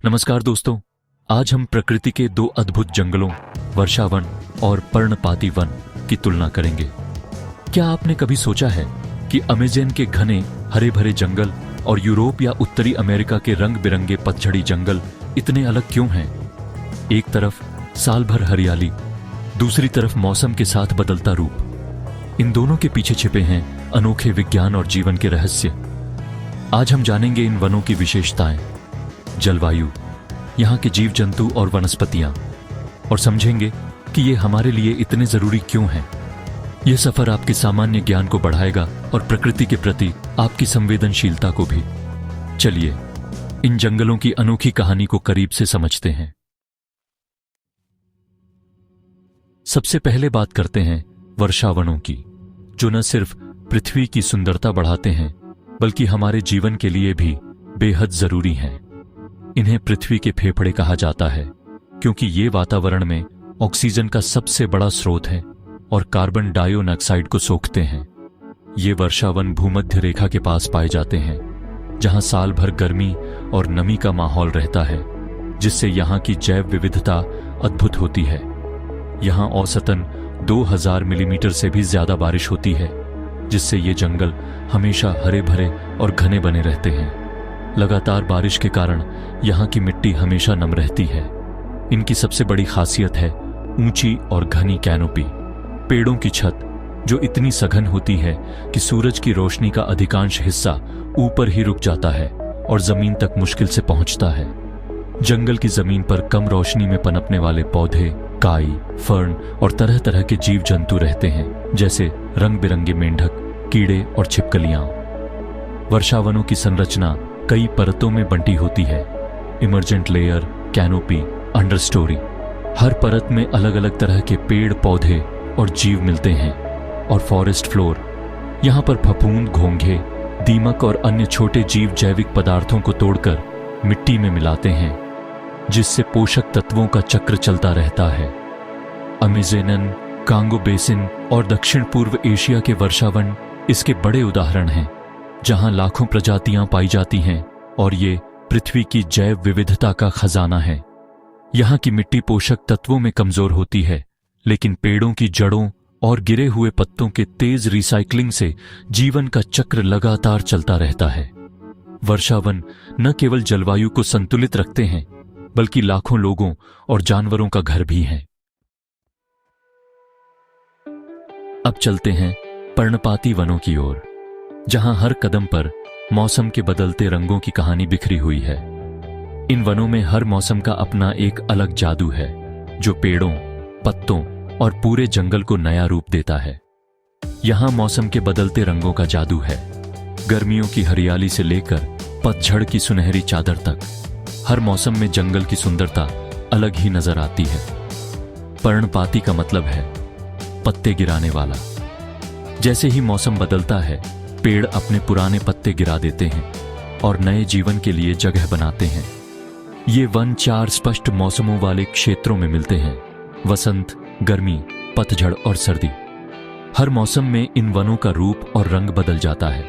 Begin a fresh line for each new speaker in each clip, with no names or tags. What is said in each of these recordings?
नमस्कार दोस्तों, आज हम प्रकृति के दो अद्भुत जंगलों वर्षावन और पर्णपाती वन की तुलना करेंगे। क्या आपने कभी सोचा है कि अमेज़न के घने हरे भरे जंगल और यूरोप या उत्तरी अमेरिका के रंग बिरंगे पतझड़ी जंगल इतने अलग क्यों हैं? एक तरफ साल भर हरियाली, दूसरी तरफ मौसम के साथ बदलता रूप। इन दोनों के पीछे छिपे हैं अनोखे विज्ञान और जीवन के रहस्य। आज हम जानेंगे इन वनों की विशेषताएं, जलवायु, यहाँ के जीव जंतु और वनस्पतियां, और समझेंगे कि ये हमारे लिए इतने जरूरी क्यों हैं। यह सफर आपके सामान्य ज्ञान को बढ़ाएगा और प्रकृति के प्रति आपकी संवेदनशीलता को भी। चलिए इन जंगलों की अनोखी कहानी को करीब से समझते हैं। सबसे पहले बात करते हैं वर्षावनों की, जो न सिर्फ पृथ्वी की सुंदरता बढ़ाते हैं बल्कि हमारे जीवन के लिए भी बेहद जरूरी हैं। इन्हें पृथ्वी के फेफड़े कहा जाता है क्योंकि ये वातावरण में ऑक्सीजन का सबसे बड़ा स्रोत है और कार्बन डाइऑक्साइड को सोखते हैं। ये वर्षावन भूमध्य रेखा के पास पाए जाते हैं, जहां साल भर गर्मी और नमी का माहौल रहता है, जिससे यहाँ की जैव विविधता अद्भुत होती है। यहाँ औसतन 2000 मिलीमीटर से भी ज्यादा बारिश होती है, जिससे ये जंगल हमेशा हरे भरे और घने बने रहते हैं। लगातार बारिश के कारण यहाँ की मिट्टी हमेशा नम रहती है। इनकी सबसे बड़ी खासियत है ऊंची और घनी कैनोपी, पेड़ों की छत जो इतनी सघन होती है कि सूरज की रोशनी का अधिकांश हिस्सा ऊपर ही रुक जाता है और जमीन तक मुश्किल से पहुंचता है। जंगल की जमीन पर कम रोशनी में पनपने वाले पौधे, काई, फर्न और तरह तरह के जीव जंतु रहते हैं, जैसे रंग बिरंगे मेंढक, कीड़े और छिपकलियां। वर्षावनों की संरचना कई परतों में बंटी होती है: इमर्जेंट लेयर, कैनोपी, अंडरस्टोरी। हर परत में अलग अलग तरह के पेड़, पौधे और जीव मिलते हैं। और फॉरेस्ट फ्लोर, यहाँ पर फफूंद, घोंघे, दीमक और अन्य छोटे जीव जैविक पदार्थों को तोड़कर मिट्टी में मिलाते हैं, जिससे पोषक तत्वों का चक्र चलता रहता है। अमेज़न, कांगो बेसिन और दक्षिण पूर्व एशिया के वर्षावन इसके बड़े उदाहरण हैं, जहां लाखों प्रजातियां पाई जाती हैं और ये पृथ्वी की जैव विविधता का खजाना है। यहाँ की मिट्टी पोषक तत्वों में कमजोर होती है, लेकिन पेड़ों की जड़ों और गिरे हुए पत्तों के तेज रिसाइकलिंग से जीवन का चक्र लगातार चलता रहता है। वर्षावन न केवल जलवायु को संतुलित रखते हैं, बल्कि लाखों लोगों और जानवरों का घर भी हैं। अब चलते हैं पर्णपाती वनों की ओर, जहां हर कदम पर मौसम के बदलते रंगों की कहानी बिखरी हुई है। इन वनों में हर मौसम का अपना एक अलग जादू है, जो पेड़ों, पत्तों और पूरे जंगल को नया रूप देता है। यहां मौसम के बदलते रंगों का जादू है। गर्मियों की हरियाली से लेकर पतझड़ की सुनहरी चादर तक, हर मौसम में जंगल की सुंदरता अलग ही नजर आती है। पर्णपाती का मतलब है पत्ते गिराने वाला। जैसे ही मौसम बदलता है, पेड़ अपने पुराने पत्ते गिरा देते हैं और नए जीवन के लिए जगह बनाते हैं। ये वन 4 स्पष्ट मौसमों वाले क्षेत्रों में मिलते हैं: वसंत, गर्मी, पतझड़ और सर्दी। हर मौसम में इन वनों का रूप और रंग बदल जाता है।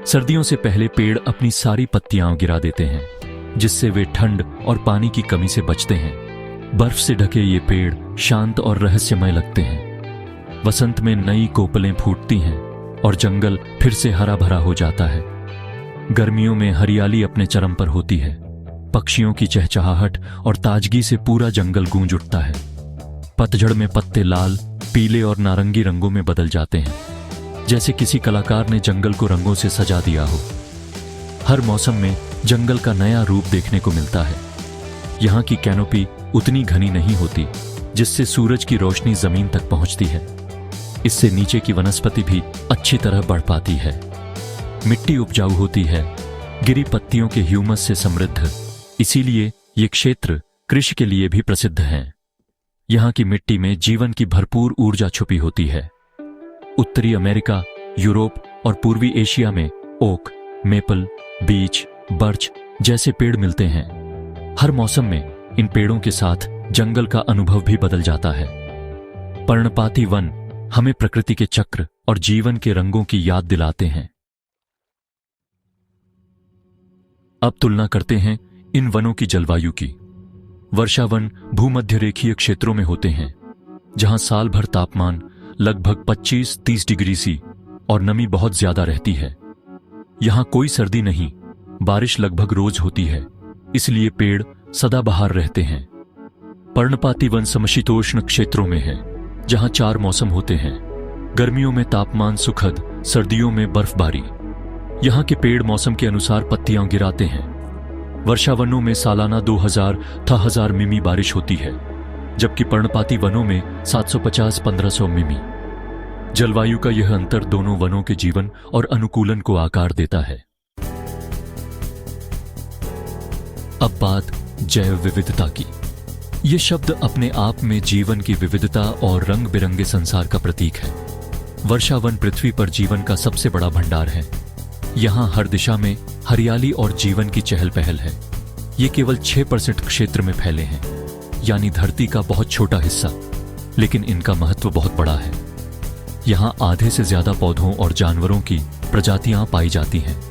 सर्दियों से पहले पेड़ अपनी सारी पत्तियां गिरा देते हैं, जिससे वे ठंड और पानी की कमी से बचते हैं। बर्फ से ढके ये पेड़ शांत और रहस्यमय लगते हैं। वसंत में नई कोपलें फूटती हैं और जंगल फिर से हरा भरा हो जाता है। गर्मियों में हरियाली अपने चरम पर होती है। पक्षियों की चहचहाहट और ताजगी से पूरा जंगल गूंज उठता है। पतझड़ में पत्ते लाल, पीले और नारंगी रंगों में बदल जाते हैं, जैसे किसी कलाकार ने जंगल को रंगों से सजा दिया हो। हर मौसम में जंगल का नया रूप देखने को मिलता है। यहाँ की कैनोपी उतनी घनी नहीं होती, जिससे सूरज की रोशनी जमीन तक पहुंचती है। इससे नीचे की वनस्पति भी अच्छी तरह बढ़ पाती है। मिट्टी उपजाऊ होती है, गिरी पत्तियों के ह्यूमस से समृद्ध। इसीलिए ये क्षेत्र कृषि के लिए भी प्रसिद्ध हैं। यहाँ की मिट्टी में जीवन की भरपूर ऊर्जा छुपी होती है। उत्तरी अमेरिका, यूरोप और पूर्वी एशिया में ओक, मेपल, बीच, बर्च जैसे पेड़ मिलते हैं। हर मौसम में इन पेड़ों के साथ जंगल का अनुभव भी बदल जाता है। पर्णपाती वन हमें प्रकृति के चक्र और जीवन के रंगों की याद दिलाते हैं। अब तुलना करते हैं इन वनों की जलवायु की। वर्षावन भूमध्य रेखीय क्षेत्रों में होते हैं, जहां साल भर तापमान लगभग 25-30 डिग्री सी और नमी बहुत ज्यादा रहती है। यहां कोई सर्दी नहीं, बारिश लगभग रोज होती है, इसलिए पेड़ सदाबहार रहते हैं। पर्णपाती वन समशीतोष्ण क्षेत्रों में है, जहां 4 मौसम होते हैं। गर्मियों में तापमान सुखद, सर्दियों में बर्फबारी। यहां के पेड़ मौसम के अनुसार पत्तियां गिराते हैं। वर्षावनों में सालाना 2000 मिमी बारिश होती है, जबकि पर्णपाती वनों में 750-1500 मिमी। जलवायु का यह अंतर दोनों वनों के जीवन और अनुकूलन को आकार देता है। अब बात जैव विविधता की। ये शब्द अपने आप में जीवन की विविधता और रंग बिरंगे संसार का प्रतीक है। वर्षावन पृथ्वी पर जीवन का सबसे बड़ा भंडार है। यहाँ हर दिशा में हरियाली और जीवन की चहल पहल है। ये केवल 6% क्षेत्र में फैले हैं, यानी धरती का बहुत छोटा हिस्सा, लेकिन इनका महत्व बहुत बड़ा है। यहाँ आधे से ज्यादा पौधों और जानवरों की प्रजातियां पाई जाती हैं।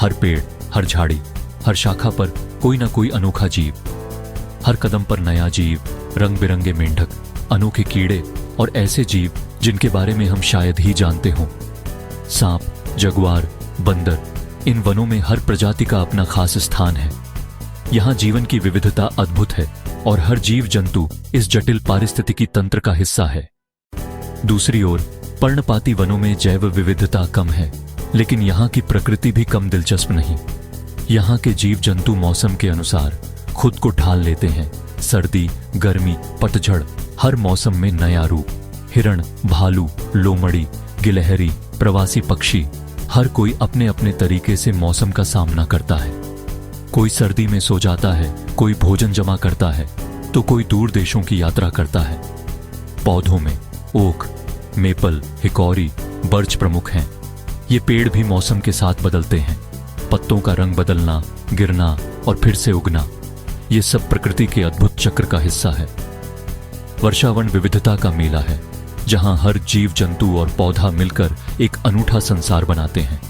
हर पेड़, हर झाड़ी, हर शाखा पर कोई ना कोई अनोखा जीव। हर कदम पर नया जीव, रंग बिरंगे मेंढक, अनोखे कीड़े और ऐसे जीव जिनके बारे में हम शायद ही जानते हों। सांप, जगुआर, बंदर, इन वनों में हर प्रजाति का अपना खास स्थान है। यहाँ जीवन की विविधता अद्भुत है और हर जीव जंतु इस जटिल पारिस्थितिकी तंत्र का हिस्सा है। दूसरी ओर पर्णपाती वनों में जैव विविधता कम है, लेकिन यहाँ की प्रकृति भी कम दिलचस्प नहीं। यहाँ के जीव जंतु मौसम के अनुसार खुद को ढाल लेते हैं। सर्दी, गर्मी, पतझड़, हर मौसम में नया रूप। हिरण, भालू, लोमड़ी, गिलहरी, प्रवासी पक्षी, हर कोई अपने अपने तरीके से मौसम का सामना करता है। कोई सर्दी में सो जाता है, कोई भोजन जमा करता है, तो कोई दूर देशों की यात्रा करता है। पौधों में ओक, मेपल, हिकौरी, बर्च प्रमुख हैं। ये पेड़ भी मौसम के साथ बदलते हैं। पत्तों का रंग बदलना, गिरना और फिर से उगना, ये सब प्रकृति के अद्भुत चक्र का हिस्सा है। वर्षावन विविधता का मेला है, जहां हर जीव जंतु और पौधा मिलकर एक अनूठा संसार बनाते हैं।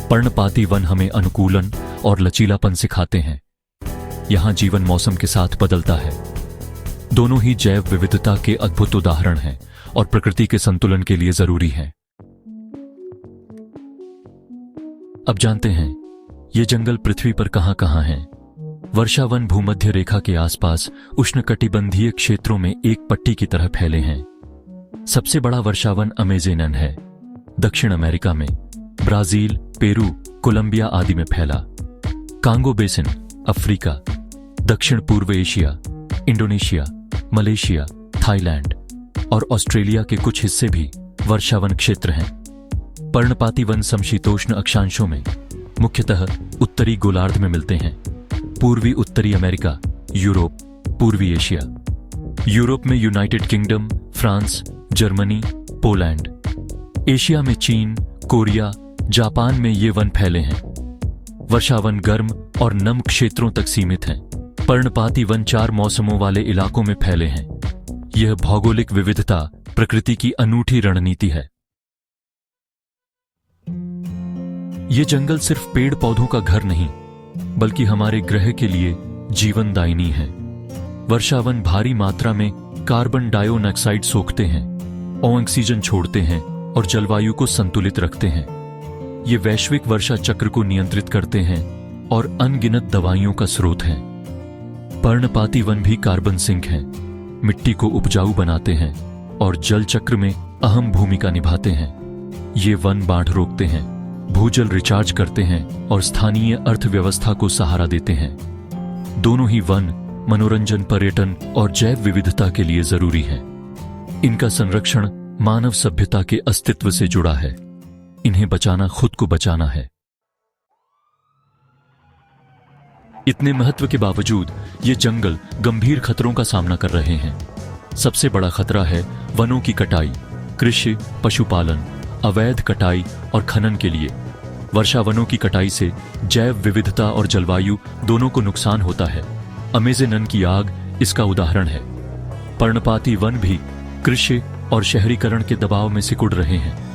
पर्णपाती वन हमें अनुकूलन और लचीलापन सिखाते हैं। यहां जीवन मौसम के साथ बदलता है। दोनों ही जैव विविधता के अद्भुत उदाहरण हैं और प्रकृति के संतुलन के लिए जरूरी हैं। अब जानते हैं ये जंगल पृथ्वी पर कहां-कहां हैं। वर्षावन भूमध्य रेखा के आसपास उष्णकटिबंधीय क्षेत्रों में एक पट्टी की तरह फैले हैं। सबसे बड़ा वर्षावन अमेज़न है, दक्षिण अमेरिका में, ब्राजील, पेरू, कोलंबिया आदि में फैला। कांगो बेसिन, अफ्रीका, दक्षिण पूर्व एशिया, इंडोनेशिया, मलेशिया, थाईलैंड और ऑस्ट्रेलिया के कुछ हिस्से भी वर्षावन क्षेत्र हैं। पर्णपाती वन समशीतोष्ण अक्षांशों में, मुख्यतः उत्तरी गोलार्ध में मिलते हैं। पूर्वी उत्तरी अमेरिका, यूरोप, पूर्वी एशिया। यूरोप में United kingdom, France, Germany, Poland. Asia में चीन, कोरिया, जापान में ये वन फैले हैं। वर्षावन गर्म और नम क्षेत्रों तक सीमित हैं। पर्णपाती वन 4 मौसमों वाले इलाकों में फैले हैं। यह भौगोलिक विविधता प्रकृति की अनूठी रणनीति है। ये जंगल सिर्फ पेड़ पौधों का घर नहीं, बल्कि हमारे ग्रह के लिए जीवनदायिनी है। वर्षावन भारी मात्रा में कार्बन डाइऑक्साइड सोखते हैं, ऑक्सीजन छोड़ते हैं और जलवायु को संतुलित रखते हैं। ये वैश्विक वर्षा चक्र को नियंत्रित करते हैं और अनगिनत दवाइयों का स्रोत हैं। पर्णपाती वन भी कार्बन सिंक हैं, मिट्टी को उपजाऊ बनाते हैं और जल चक्र में अहम भूमिका निभाते हैं। ये वन बाढ़ रोकते हैं, भूजल रिचार्ज करते हैं और स्थानीय अर्थव्यवस्था को सहारा देते हैं। दोनों ही वन मनोरंजन, पर्यटन और जैव विविधता के लिए जरूरी हैं। इनका संरक्षण मानव सभ्यता के अस्तित्व से जुड़ा है। इन्हें बचाना खुद को बचाना है। इतने महत्व के बावजूद ये जंगल गंभीर खतरों का सामना कर रहे हैं। सबसे बड़ा खतरा है वनों की कटाई, कृषि, पशुपालन, अवैध कटाई और खनन के लिए। वर्षावनों की कटाई से जैव विविधता और जलवायु दोनों को नुकसान होता है। अमेज़न की आग इसका उदाहरण है। पर्णपाती वन भी कृषि और शहरीकरण के दबाव में सिकुड़ रहे हैं।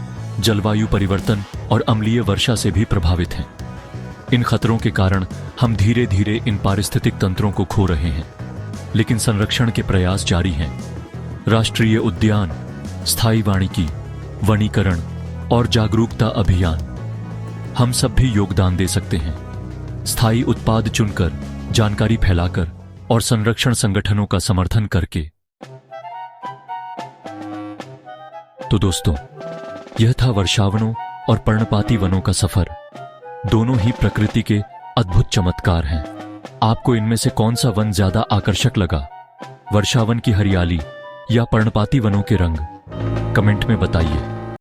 जलवायु परिवर्तन और अम्लीय वर्षा से भी प्रभावित हैं। इन खतरों के कारण हम धीरे धीरे इन पारिस्थितिक तंत्रों को खो रहे हैं, लेकिन संरक्षण के प्रयास जारी हैं। राष्ट्रीय उद्यान, स्थायी वानिकी, वनीकरण और जागरूकता अभियान, हम सब भी योगदान दे सकते हैं। स्थायी उत्पाद चुनकर, जानकारी फैलाकर और संरक्षण संगठनों का समर्थन करके। तो दोस्तों, यह था वर्षावनों और पर्णपाती वनों का सफर। दोनों ही प्रकृति के अद्भुत चमत्कार हैं। आपको इनमें से कौन सा वन ज्यादा आकर्षक लगा? वर्षावन की हरियाली या पर्णपाती वनों के रंग? कमेंट में बताइए।